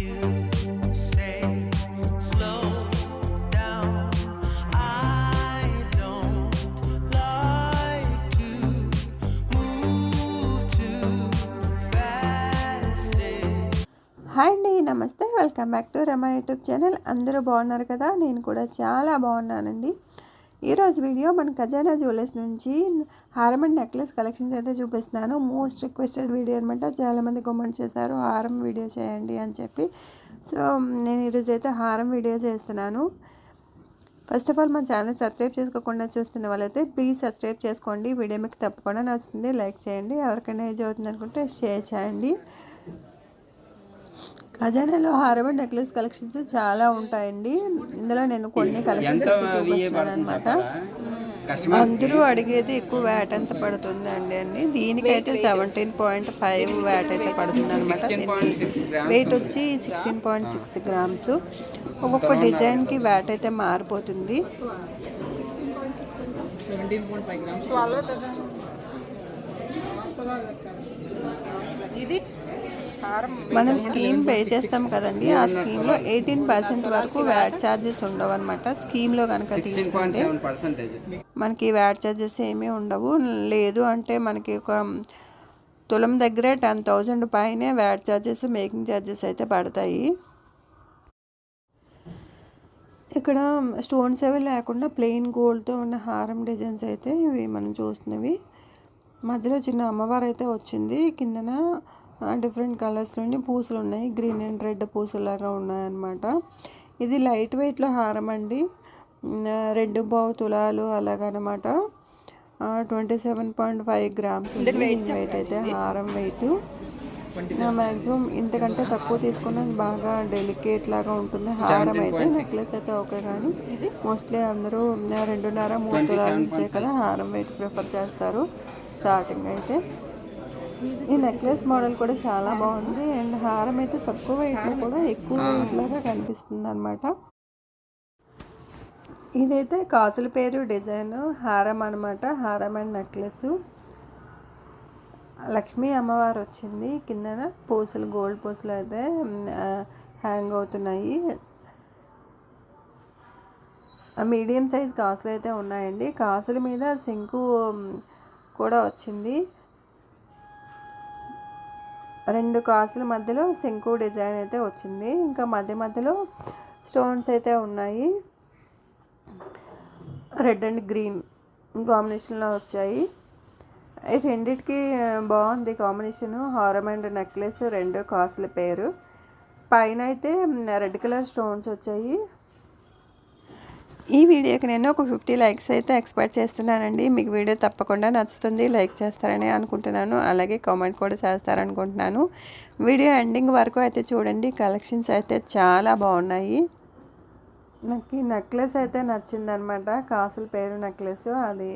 you say slow down. I don't like to move too fast. Hi అండి, నమస్తే. Welcome back to Rama YouTube channel. అందరూ బాగున్నారు కదా? నేను కూడా చాలా బాగున్నానండి. ఈరోజు వీడియో మన ఖజానా జ్యువెలర్స్ నుంచి హారం అండ్ నెక్లెస్ కలెక్షన్స్ అయితే చూపిస్తున్నాను. మోస్ట్ రిక్వెస్టెడ్ వీడియో అనమాట. చాలామంది కామెంట్ చేశారు హారం వీడియో చేయండి అని చెప్పి. సో నేను ఈరోజు అయితే హారం వీడియో చేస్తున్నాను. ఫస్ట్ ఆఫ్ ఆల్ మన ఛానల్ సబ్స్క్రైబ్ చేసుకోకుండా చూస్తున్న వాళ్ళైతే ప్లీజ్ సబ్స్క్రైబ్ చేసుకోండి. వీడియో మీకు తప్పకుండా నచ్చుతుంది, లైక్ చేయండి. ఎవరికైనా ఏజ్ అవుతుంది అనుకుంటే షేర్ చేయండి. ఖజానాలో హారం అండ్ నెక్లెస్ కలెక్షన్స్ చాలా ఉంటాయండి. ఇందులో నేను కొన్ని కలెక్షన్స్ చూపిస్తున్నాను అనమాట. అందరూ అడిగేది ఎక్కువ వ్యాట్ ఎంత పడుతుంది అండి. దీనికైతే 17.5 వ్యాట్ అయితే పడుతుంది అనమాట. వెయిట్ వచ్చి 16.6 గ్రామ్స్. ఒక్కొక్క డిజైన్కి వ్యాట్ అయితే మారిపోతుంది. ఇది మనం స్కీమ్ పే చేస్తాం కదండి, ఆ స్కీమ్లో 18% వరకు వ్యాట్ ఛార్జెస్ ఉండవు అనమాట. స్కీమ్లో కనుక తీసుకుంటే మనకి వ్యాట్ ఛార్జెస్ ఏమీ ఉండవు. లేదు అంటే మనకి ఒక తులం దగ్గరే 10,000 పైనే వ్యాట్ ఛార్జెస్, మేకింగ్ ఛార్జెస్ అయితే పడతాయి. ఇక్కడ స్టోన్స్ అవి లేకుండా ప్లెయిన్ గోల్డ్తో ఉన్న హారం డిజైన్స్ అయితే ఇవి మనం చూస్తున్నవి. మధ్యలో చిన్న అమ్మవారు అయితే వచ్చింది. కిందన డిఫరెంట్ కలర్స్లోని పూసలు ఉన్నాయి. గ్రీన్ అండ్ రెడ్ పూసలాగా ఉన్నాయన్నమాట. ఇది లైట్ వెయిట్లో హారం అండి. 2 తులాలు అలాగనమాట. 27.5 గ్రామ్స్ వెయిట్ అయితే హారం వెయిట్. మ్యాక్సిమం ఇంతకంటే తక్కువ తీసుకున్న బాగా డెలికేట్ లాగా ఉంటుంది హారం అయితే. నెక్లెస్ అయితే ఓకే, కానీ మోస్ట్లీ అందరూ 2.5-3 తులాలు ఇచ్చే కదా హారం వెయిట్ ప్రిఫర్ చేస్తారు స్టార్టింగ్ అయితే. ఈ నెక్లెస్ మోడల్ కూడా చాలా బాగుంది. అండ్ హారం అయితే తక్కువ వెయిట్లో కూడా ఎక్కువ వెయిట్ లాగా కనిపిస్తుంది అనమాట. ఇదైతే కాసుల పేరు డిజైన్ హారం అనమాట. హారం అండ్ నెక్లెస్. లక్ష్మీ అమ్మవారు వచ్చింది. కిందన పూసలు, గోల్డ్ పూసలు అయితే హ్యాంగ్ అవుతున్నాయి. మీడియం సైజ్ కాసులు అయితే ఉన్నాయండి. కాసుల మీద శంకు కూడా వచ్చింది. 2 కాసుల మధ్యలో శంకు డిజైన్ అయితే వచ్చింది. ఇంకా మధ్యలో స్టోన్స్ అయితే ఉన్నాయి. రెడ్ అండ్ గ్రీన్ కాంబినేషన్లో వచ్చాయి. ఈ రెండింటికి బాగుంది కాంబినేషను. హారం అండ్ నెక్లెస్ 2 కాసుల పేరు. పైన అయితే రెడ్ కలర్ స్టోన్స్ వచ్చాయి. ఈ వీడియోకి నేను ఒక 50 లైక్స్ అయితే ఎక్స్పెక్ట్ చేస్తున్నానండి. మీకు వీడియో తప్పకుండా నచ్చుతుంది, లైక్ చేస్తారని అనుకుంటున్నాను. అలాగే కామెంట్ కూడా చేస్తారనుకుంటున్నాను. వీడియో ఎండింగ్ వరకు అయితే చూడండి. కలెక్షన్స్ అయితే చాలా బాగున్నాయి. నాకు ఈ నెక్లెస్ అయితే నచ్చిందనమాట. కాసుల పేరు నెక్లెస్. అది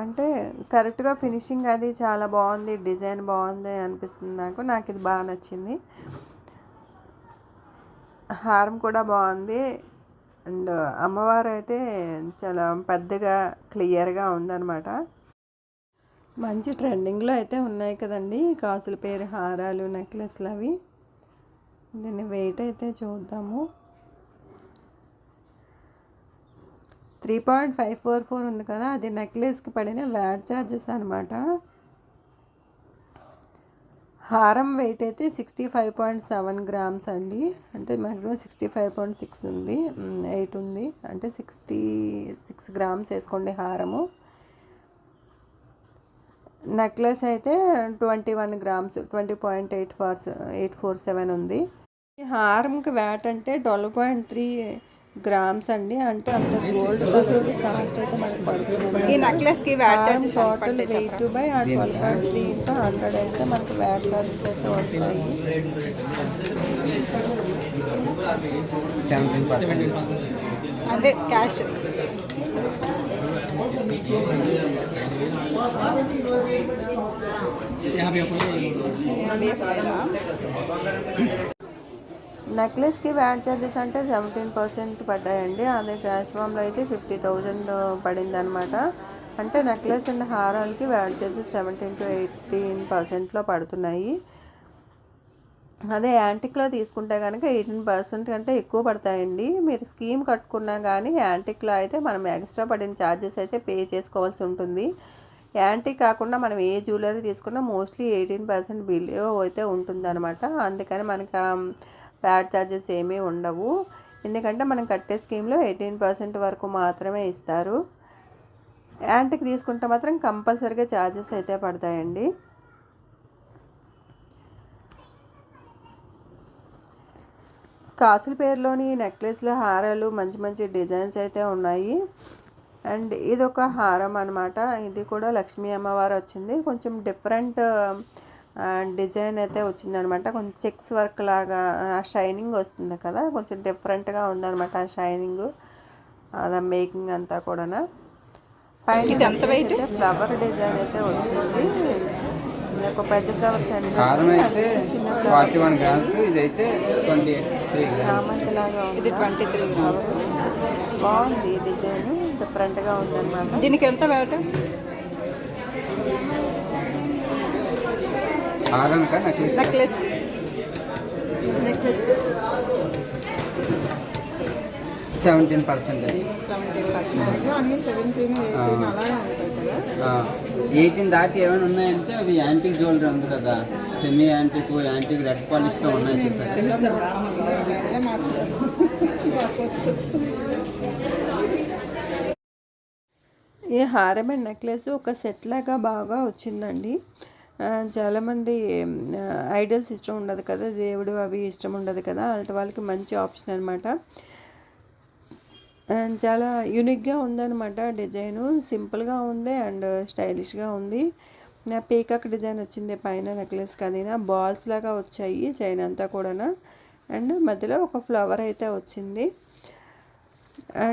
అంటే కరెక్ట్గా ఫినిషింగ్ అది చాలా బాగుంది. డిజైన్ బాగుంది అనిపిస్తుంది నాకు ఇది బాగా నచ్చింది. హారం కూడా బాగుంది. అండ్ అమ్మవారు అయితే చాలా పెద్దగా క్లియర్గా ఉందన్నమాట. మంచి ట్రెండింగ్లో అయితే ఉన్నాయి కదండి కాసుల పేరు హారాలు, నెక్లెస్లు అవి. దీన్ని వెయిట్ అయితే చూద్దాము. 3.544 ఉంది కదా, అది నెక్లెస్కి పడిన వ్యాట్ ఛార్జెస్ అనమాట. హారం వెయిట్ అయితే 65.7 గ్రామ్స్ అండి. అంటే మ్యాక్సిమం 65.6 ఉంది, 8 ఉంది. అంటే 66 గ్రామ్స్ వేసుకోండి హారము. నెక్లెస్ అయితే 21 గ్రామ్స్, 20.847 ఉంది. హారంకి వ్యాట్ అంటే 12.3 గ్రామ్స్ అండి. అంటే అంత గోల్డ్ కాస్ట్ అయితే మనకు పడుతుంది. ఈ నెక్లెస్ కి VAT charges total weight by 12.3 into 100 అయితే మనకు వ్యాట్ చార్జెస్ అయితే వస్తాయి. 17%. అదే క్యాష్. నెక్లెస్కి వ్యాట్ ఛార్జెస్ అంటే 17% పడ్డాయండి. అదే క్యాష్ ఫామ్లో అయితే 50,000 పడింది అనమాట. అంటే నెక్లెస్ అండ్ హారాలకి వ్యాట్ ఛార్జెస్ 17 to 18% పడుతున్నాయి. అదే యాంటిక్లో తీసుకుంటే కనుక 18% కంటే ఎక్కువ పడతాయండి. మీరు స్కీమ్ కట్టుకున్నా కానీ యాంటిక్లో అయితే మనం ఎక్స్ట్రా పడిన ఛార్జెస్ అయితే పే చేసుకోవాల్సి ఉంటుంది. యాంటిక్ కాకుండా మనం ఏ జ్యువెలరీ తీసుకున్నా మోస్ట్లీ 18% బిలో అయితే ఉంటుందన్నమాట. అందుకని మనకి వ్యాట్ ఛార్జెస్ ఏమీ ఉండవు. ఎందుకంటే మనం కట్టే స్కీమ్లో 18% వరకు మాత్రమే ఇస్తారు. యాంటిక్ తీసుకుంటే మాత్రం కంపల్సరీగా ఛార్జెస్ అయితే పడతాయండి. కాసుల పేరులోని నెక్లెస్లు, హారాలు మంచి మంచి డిజైన్స్ అయితే ఉన్నాయి. అండ్ ఇది ఒక హారం అనమాట. ఇది కూడా లక్ష్మీ అమ్మవారు వచ్చింది. కొంచెం డిఫరెంట్ డిజైన్ అయితే వచ్చిందనమాట. కొంచెం చెక్స్ వర్క్ లాగా షైనింగ్ వస్తుంది కదా, కొంచెం డిఫరెంట్గా ఉందన్నమాట ఆ షైనింగ్, అదే మేకింగ్ అంతా కూడా. పైన ఫ్లవర్ డిజైన్ అయితే వచ్చింది. ఒక పెద్ద ఫ్లవర్ చిన్న చామంతి లాగా ఉంది. 23 గ్రామ్స్. బాగుంది డిజైన్, డిఫరెంట్గా ఉందన్నమాట. దీనికి ఎంత వ్యాట్? నెక్లెస్ 17%. 18 దాటి ఏమైనా ఉన్నాయంటే అవి యాంటిక్ జ్యువెలరీ ఉంది కదా, సెమీ యాంటిక్, యాంటిక్ రెడ్ పాలిష్తో ఉన్నాయి చూసారు. ఈ హారం అండ్ నెక్లెస్ ఒక సెట్ లాగా బాగా వచ్చిందండి. చాలామంది ఐడల్స్ ఇష్టం ఉండదు కదా, దేవుడు అవి ఇష్టం ఉండదు కదా, అలాంటి వాళ్ళకి మంచి ఆప్షన్ అనమాట. చాలా యూనిక్గా ఉందన్నమాట. డిజైను సింపుల్గా ఉంది అండ్ స్టైలిష్గా ఉంది. పీకాక్ డిజైన్ వచ్చింది పైన నెక్లెస్ కదీనా, బాల్స్ లాగా వచ్చాయి చైన్ అంతా కూడా. అండ్ మధ్యలో ఒక ఫ్లవర్ అయితే వచ్చింది.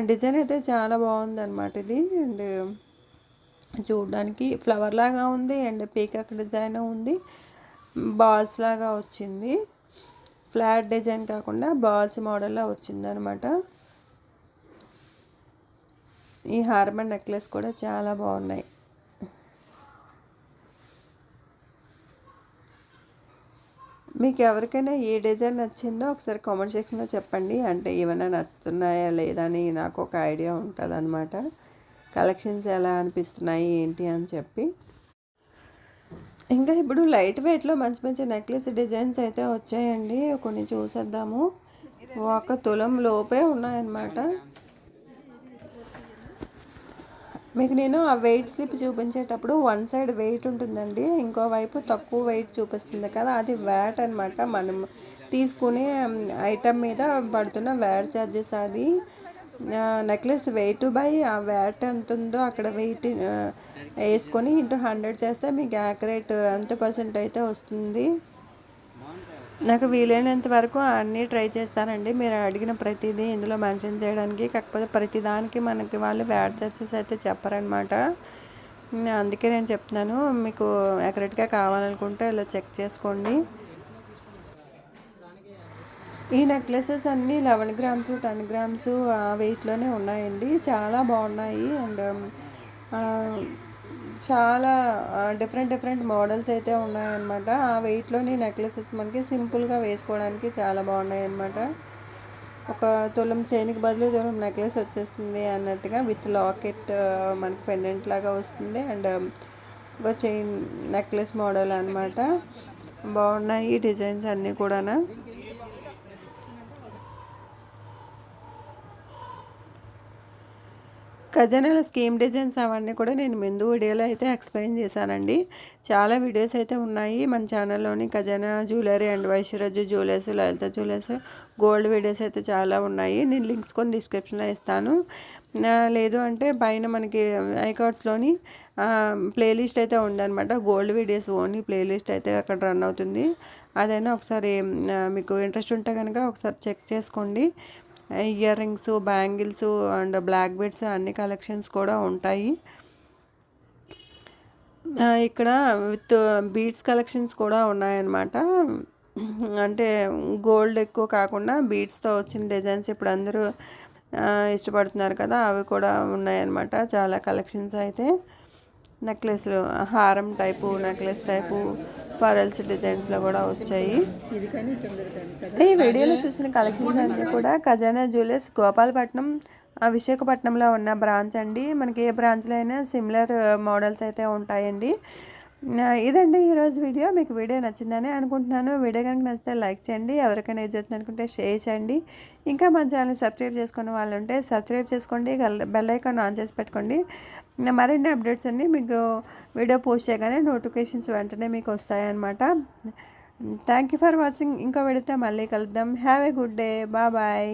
డిజైన్ అయితే చాలా బాగుంది అనమాట ఇది. అండ్ చూడడానికి ఫ్లవర్ లాగా ఉంది అండ్ పీకాక్ డిజైన్ ఉంది, బాల్స్ లాగా వచ్చింది. ఫ్లాట్ డిజైన్ కాకుండా బాల్స్ మోడల్లో వచ్చింది అనమాట. ఈ హారం అండ్ నెక్లెస్ కూడా చాలా బాగున్నాయి. మీకు ఎవరికైనా ఏ డిజైన్ నచ్చిందో ఒకసారి కామెంట్ సెక్షన్లో చెప్పండి. అంటే ఏమైనా నచ్చుతున్నాయా లేదా అని నాకు ఒక ఐడియా ఉంటుంది అనమాట. కలెక్షన్స్ ఎలా అనిపిస్తున్నాయి ఏంటి అని చెప్పి. ఇంకా ఇప్పుడు లైట్ వెయిట్లో మంచి మంచి నెక్లెస్ డిజైన్స్ అయితే వచ్చాయండి. కొన్ని చూసేద్దాము. 1 తులం లోపే ఉన్నాయన్నమాట. మీకు నేను ఆ వెయిట్ స్లిప్ చూపించేటప్పుడు వన్ సైడ్ వెయిట్ ఉంటుందండి, ఇంకోవైపు తక్కువ వెయిట్ చూపిస్తుంది కదా, అది వ్యాట్ అనమాట. మనం తీసుకునే ఐటమ్ మీద పడుతున్న వ్యాట్ ఛార్జెస్. అది నెక్లెస్ వెయిట్ బై ఆ వ్యాట్ ఎంత ఉందో అక్కడ వెయిట్ వేసుకొని ఇంటూ 100 చేస్తే మీకు యాక్యురేట్ ఎంత పర్సెంట్ అయితే వస్తుంది. నాకు వీలైనంత వరకు అన్నీ ట్రై చేస్తానండి, మీరు అడిగిన ప్రతిదీ ఇందులో మెన్షన్ చేయడానికి. కాకపోతే ప్రతిదానికి మనకి వాళ్ళు వ్యాట్ ఛార్జెస్ అయితే చెప్పరనమాట. అందుకే నేను చెప్తున్నాను, మీకు యాక్యురేట్గా కావాలనుకుంటే ఇలా చెక్ చేసుకోండి. ఈ నెక్లెసెస్ అన్నీ 11 గ్రామ్స్ 10 గ్రామ్స్ ఆ వెయిట్లోనే ఉన్నాయండి. చాలా బాగున్నాయి. అండ్ చాలా డిఫరెంట్ మోడల్స్ అయితే ఉన్నాయన్నమాట. ఆ వెయిట్లోని నెక్లెసెస్ మనకి సింపుల్గా వేసుకోవడానికి చాలా బాగున్నాయి అన్నమాట. ఒక తులం చైన్కి బదులు తులం నెక్లెస్ వచ్చేస్తుంది అన్నట్టుగా, విత్ లాకెట్ మనకి పెండెంట్ లాగా వస్తుంది. అండ్ ఒక చైన్ నెక్లెస్ మోడల్ అన్నమాట. బాగున్నాయి డిజైన్స్ అన్నీ కూడా. ఖజానాల స్కీమ్ డిజైన్స్ అవన్నీ కూడా నేను ముందు వీడియోలో అయితే ఎక్స్ప్లెయిన్ చేశానండి. చాలా వీడియోస్ అయితే ఉన్నాయి మన ఛానల్లోని. Khazana jewellery and Vaishyaraju jewellers, Lalitha jewellers, gold videos అయితే చాలా ఉన్నాయి. నేను లింక్స్ కొన్ని డిస్క్రిప్షన్లో ఇస్తాను. లేదు అంటే పైన మనకి ఐకార్డ్స్లోని ప్లేలిస్ట్ అయితే ఉందన్నమాట. గోల్డ్ వీడియోస్ ఓన్లీ ప్లేలిస్ట్ అయితే అక్కడ రన్ అవుతుంది. అదైనా ఒకసారి మీకు ఇంట్రెస్ట్ ఉంటే కనుక ఒకసారి చెక్ చేసుకోండి. Ear rings, bangles and black beads అన్ని కలెక్షన్స్ కూడా ఉంటాయి. ఇక్కడ విత్ బీడ్స్ కలెక్షన్స్ కూడా ఉన్నాయన్నమాట. అంటే గోల్డ్ ఎక్కువ కాకుండా బీడ్స్తో వచ్చిన డిజైన్స్ ఇప్పుడు అందరూ ఇష్టపడుతున్నారు కదా, అవి కూడా ఉన్నాయన్నమాట. చాలా కలెక్షన్స్ అయితే నెక్లెస్లు హారం టైపు నెక్లెస్ టైపు పరల్స్ డిజైన్స్లో కూడా వచ్చాయి. ఇది కానీ తొందర కానీ కదా. ఈ వీడియోలో చూసిన కలెక్షన్స్ అన్నీ కూడా ఖజానా జ్యువెలర్స్ గోపాలపట్నం విశాఖపట్నంలో ఉన్న బ్రాంచ్ అండి. మనకి ఏ బ్రాంచ్లో అయినా సిమిలర్ మోడల్స్ అయితే ఉంటాయండి. ఇదండి ఈరోజు వీడియో. మీకు వీడియో నచ్చిందని అనుకుంటున్నాను. వీడియో కనుక నచ్చితే లైక్ చేయండి, ఎవరికైనా యూజ్ అవుతుంది అనుకుంటే షేర్ చేయండి. ఇంకా మన ఛానల్ సబ్స్క్రైబ్ చేసుకున్న వాళ్ళు ఉంటే సబ్స్క్రైబ్ చేసుకోండి, బెల్ ఐకాన్ ఆన్ చేసి పెట్టుకోండి. మరిన్ని అప్డేట్స్ అన్నీ మీకు వీడియో పోస్ట్ చేయగానే నోటిఫికేషన్స్ వెంటనే మీకు వస్తాయన్నమాట. Thank you for watching. ఇంకో వీడియోతో మళ్ళీ కలుద్దాం. Have a good day. Bye.